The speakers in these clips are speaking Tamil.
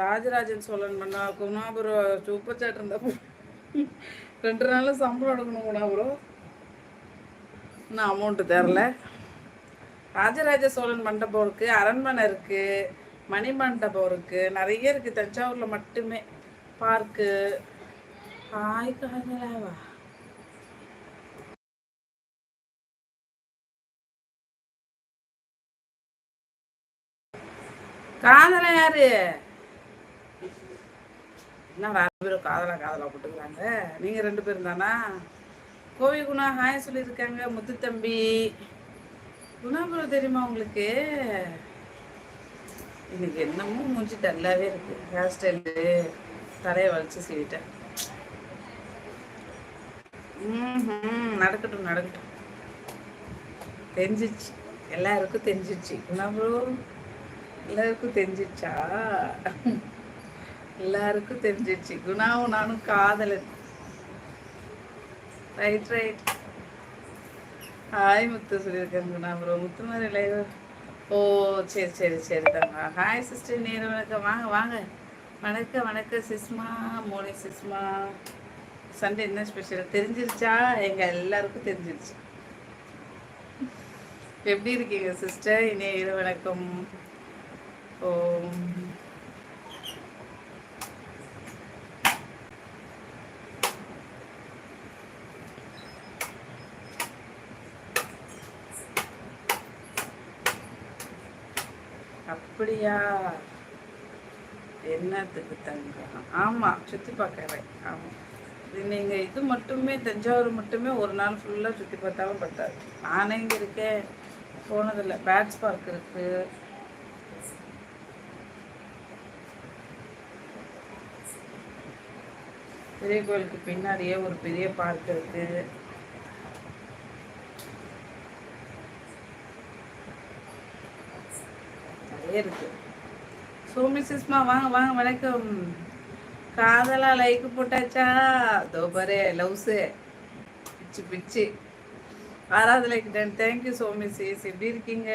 ராஜராஜன் சோழன் பண்ணா குணாபுரம் சூப்பர் சாட் இருந்தா 2 நாள்ல சம்பளம் எடுக்கணும் குணாபுரம். இன்னும் அமௌண்ட்டு தரல. ராஜராஜ சோழன் மண்டபம் இருக்கு, அரண்மனை இருக்கு, மணிமண்டபம் இருக்கு, நிறைய இருக்கு தஞ்சாவூர்ல மட்டுமே. பார்க்கு. ஹாய் காதலாவா. காதலா யாரு? என்ன 2 பேரும் காதலா போட்டுக்கிறாங்க. நீங்க 2 பேரும் தானா? கோவி குணா ஹாய் சொல்லியிருக்காங்க. முத்து தம்பி குணாபுரம் தெரியுமா உங்களுக்கு? இன்னைக்கு என்னமோ மூஞ்சி டல்லாவே இருக்கு. ஹேர் ஸ்டைலு தலையை வலிச்சு சீவிட்டேன். நடக்கட்டும் நடக்கட்டும். தெரிஞ்சிச்சு, எல்லாருக்கும் தெரிஞ்சிச்சு. குணாபுரம் எல்லாருக்கும் தெரிஞ்சிச்சா? எல்லாருக்கும் தெரிஞ்சிச்சு குணாவும் நானும் காதலன். Right right. ஹாய் முத்து சொல்லியிருக்கேன் குணாபுரம். முத்து மாதிரி லைவ். ஓ சரி சரி சரி தாங்க. ஹாய் சிஸ்டர் நேரு வணக்கம். வாங்க வாங்க. வணக்கம் வணக்கம் சிஸ்மா மோனி சிஸ்மா. சண்டே என்ன ஸ்பெஷல் தெரிஞ்சிருச்சா? எங்கள் எல்லாருக்கும் தெரிஞ்சிருச்சு. எப்படி இருக்கீங்க சிஸ்டர்? நேரு வணக்கம். ஓ அப்படியா? என்னத்துக்கு தங்கம்? ஆமாம் சுற்றி பார்க்குறேன். ஆமாம் நீங்கள் இது மட்டுமே தஞ்சாவூர் மட்டுமே ஒரு நாள் ஃபுல்லாக சுற்றி பார்த்தாலும் பத்தாது. நானே இங்கே இருக்கேன், போனதில்லை. பேட்ஸ் பார்க் இருக்கு. பெரிய கோயிலுக்கு பின்னாடியே ஒரு பெரிய பார்க் இருக்கு. நிறைய இருக்கு. சோமி சிஸ்மா வாங்க வாங்க வணக்கம். காதலா லைக் போட்டாச்சா? தோபரே லவ்ஸு பிச்சு பிச்சு 6வது லைக் டன். தேங்க்யூ சோமி சிஸ். எப்படி இருக்கீங்க?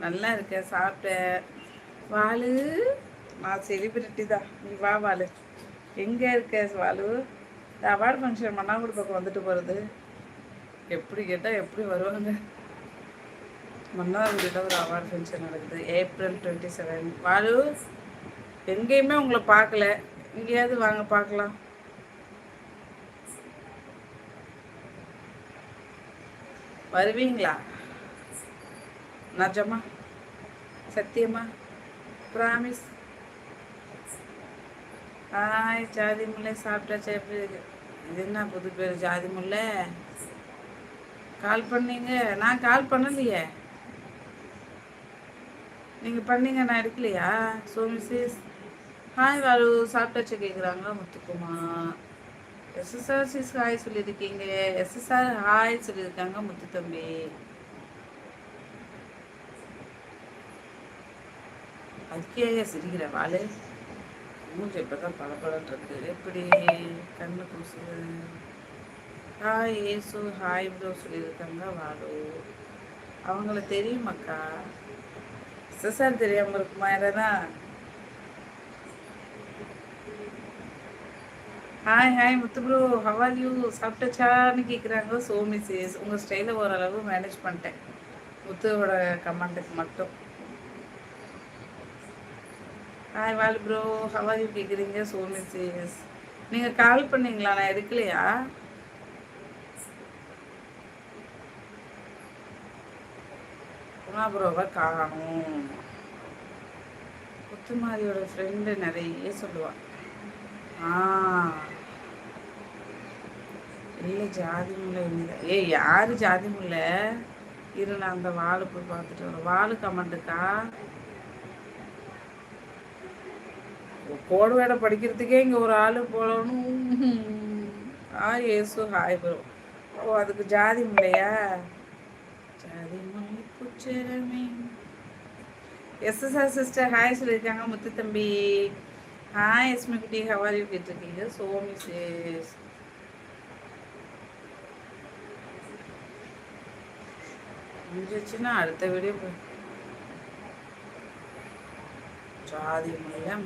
நல்லா இருக்கேன், சாப்பிட்டேன். வாலு நான் செலிபிரிட்டி தான். நீ வா வாலு. எங்கே இருக்க வாலு? இந்த அவார்டு ஃபங்க்ஷன் மன்னாங்குடி பக்கம் வந்துட்டு போகிறது. எப்படி கேட்டால் எப்படி வருவாங்க? மன்னார்குடியில் ஒரு அவார்டு ஃபங்க்ஷன் நடக்குது April 27. வாலு எங்கேயுமே உங்களை பார்க்கல, எங்கேயாவது வாங்க பார்க்கலாம். வருவீங்களா? நிஜமா சத்தியமா ப்ராமிஸ்? ஹாய் ஜாதி முல்லை. சாப்பிட்டாச்சா? எப்படி இருக்கு? இது என்ன புது பேர் ஜாதி முல்லை? கால் பண்ணீங்க, நான் கால் பண்ணலையே. நீங்கள் பண்ணீங்க, நான் எடுக்கலையா? சோமி சிஸ் ஹாய் வாலு. சாப்பிட்டாச்சு கேட்குறாங்க. முத்துக்குமார். எஸ்எஸ்ஆர் சிஸ் ஹாய் சொல்லியிருக்கீங்க. எஸ்எஸ்ஆர் ஹாய் சொல்லியிருக்காங்க. முத்து தம்பி அதுக்கே சிரிக்கிற வாலு. மூஞ்சி இப்போ தான் பளபளன்னு இருக்கு. எப்படி கண்ணு பூசு. ஹாய் ஏசு ஹாய் ப்ரோ சொல்லியிருக்காங்க. வாலு அவங்கள தெரியுமாக்கா? எஸ்எஸ்ஆர் தெரியாமல் இருக்குமா? யாரா? Hi hi Muthu bro how are you? சாப்பிட்டாச்சான்னு கேட்குறாங்க. சோமி சேஸ் உங்கள் ஸ்டைலை ஓரளவு மேனேஜ் பண்ணிட்டேன், முத்துவோட கமெண்ட்டுக்கு மட்டும். ஹாய் வாலு ப்ரோ ஹவ் ஆர் யூ கேட்குறீங்க. சோமி சேஸ் நீங்கள் கால் பண்ணீங்களா? நான் எடுக்கலையா? ப்ரோவை காணும். முத்துமாரியோட ஃப்ரெண்டு நிறைய சொல்லுவாள். இல்லை ஜாதி முல்லை இல்லை. யாரு ஜாதி முல்லை? இரு நான் அந்த வாழை போய் பார்த்துட்டு வரேன். வாழு கமெண்ட்டுக்கா? கோடு வேடை படிக்கிறதுக்கே இங்கே ஒரு ஆள் போகணும். ஏசு ஹாய் ப்ரோ. ஓ அதுக்கு ஜாதி முல்லையா? ஜாதி முல்லை புச்சரமே. எஸ்எஸ்ஆர் சிஸ்டர் ஹாய் சொல்லியிருக்காங்க. முத்து தம்பி ஹாய். எஸ்மி குட்டி ஹவ் ஆர் யூ கேட்டிருக்கீங்க. சோமி சேஸ் முடிஞ்சிச்சுன்னா அடுத்த வீடியோ ஜாதி முல்லை